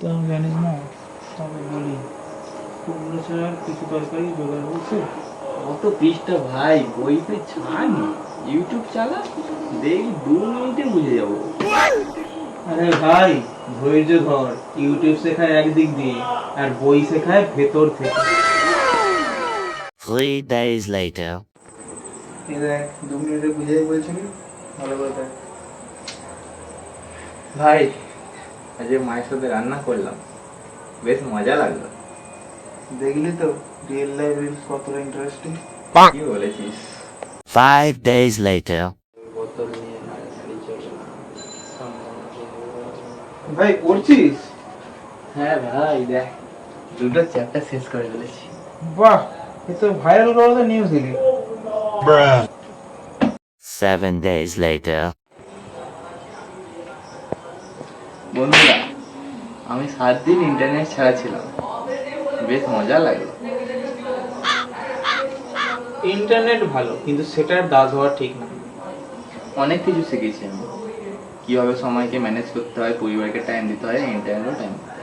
তো জানিস না, তবে বলি কুমড়ো ছাড়া আর কিছু তরকারি জোগাড় হয়েছে? অত পৃষ্ঠা ভাই, বই তুই ছাড় না, ইউটিউব চালা, দেখি 2 মিনিটে বুঝে যাবো। আরে ভাই, ধৈর্য ধর। ইউটিউব শেখায় একদিক দিয়ে, আর বই শেখায় ভেতর থেকে। 3 days later. এই দেখ, 2 মিনিটে বুঝেই বলছিলি, ভালো করে দেখ। ভাই, আজকে মায়ের সাথে রান্না করলাম, বেশ মজা লাগলো। দেখলি তো রিয়েল লাইফ রিলস কতটা ইন্টারেস্টিং। কি বলেছিস? 5 days later. বোতল নিয়ে নাড়ানাড়ি চলে না। ভাই পড়ছিস? হ্যাঁ ভাই, দেখ 2টো চ্যাপ্টার শেষ করে ফেলেছি। বাহ, এ তো ভাইরাল করা নিউজ দিলি। 7 days later. বন্ধুরা, আমি 7 দিন ইন্টারনেট ছাড়া ছিলাম, বেশ মজা লাগলো। ইন্টারনেট ভালো, কিন্তু সেটার দাস হওয়া ঠিক না। অনেক কিছু শিখেছি আমি, কিভাবে সময়কে ম্যানেজ করতে হয়, পরিবারকে টাইম দিতে হয়, ইন্টারনেটও টাইম দিতে হয়।